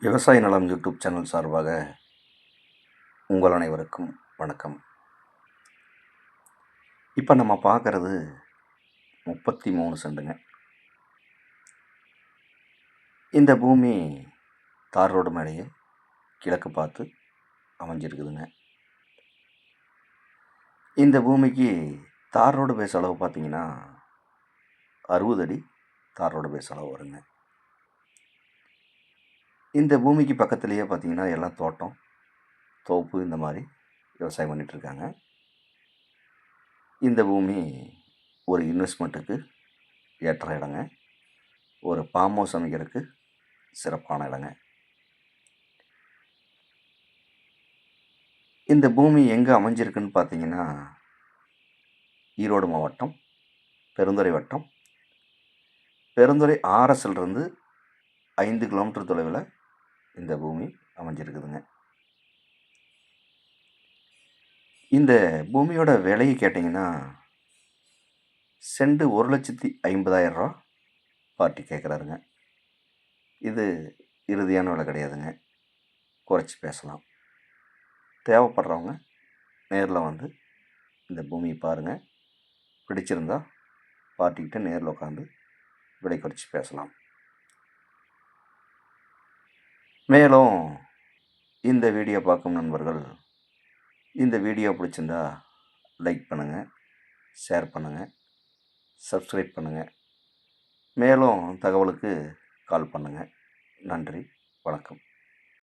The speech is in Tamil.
விவசாய நலம் யூடியூப் சேனல் சார்பாக உங்கள் அனைவருக்கும் வணக்கம். இப்போ நம்ம பார்க்குறது 33 சென்ட்டுங்க. இந்த பூமி தார் ரோடு மேலேயே கிழக்கு பார்த்து அமைஞ்சிருக்குதுங்க. இந்த பூமிக்கு தார் ரோடு பேஸ் அளவு பார்த்திங்கன்னா 60 அடி தார் ரோடு பேஸ் அளவு வருங்க. இந்த பூமிக்கு பக்கத்துலேயே பார்த்திங்கன்னா எல்லாம் தோட்டம், தோப்பு இந்த மாதிரி விவசாயம் பண்ணிகிட்ருக்காங்க. இந்த பூமி ஒரு இன்வெஸ்ட்மெண்ட்டுக்கு ஏற்ற இடங்க. ஒரு ஃபார்ம் ஹவுஸ் அமைக்கிறதுக்கு சிறப்பான இடங்க. இந்த பூமி எங்கே அமைஞ்சிருக்குன்னு பார்த்தீங்கன்னா ஈரோடு மாவட்டம் பெருந்துறை வட்டம் பெருந்துறை ஆர்எஸ்லேருந்து 5 கிலோமீட்டர் தொலைவில் இந்த பூமி அமைஞ்சிருக்குதுங்க. இந்த பூமியோட விலையை கேட்டிங்கன்னா செண்டு 1,50,000 பார்ட்டி கேட்குறாருங்க. இது இறுதியான விலை கிடையாதுங்க, குறைச்சி பேசலாம். தேவைப்படுறவங்க நேரில் வந்து இந்த பூமியை பாருங்கள். பிடிச்சிருந்தா பார்ட்டிக்கிட்ட நேரில் உட்காந்து விலை குறைச்சி பேசலாம். மேலும் இந்த வீடியோ பார்க்கும் நண்பர்கள் இந்த வீடியோ பிடிச்சிருந்தா லைக் பண்ணுங்கள், ஷேர் பண்ணுங்கள், சப்ஸ்கிரைப் பண்ணுங்கள். மேலும் தகவலுக்கு கால் பண்ணுங்கள். நன்றி, வணக்கம்.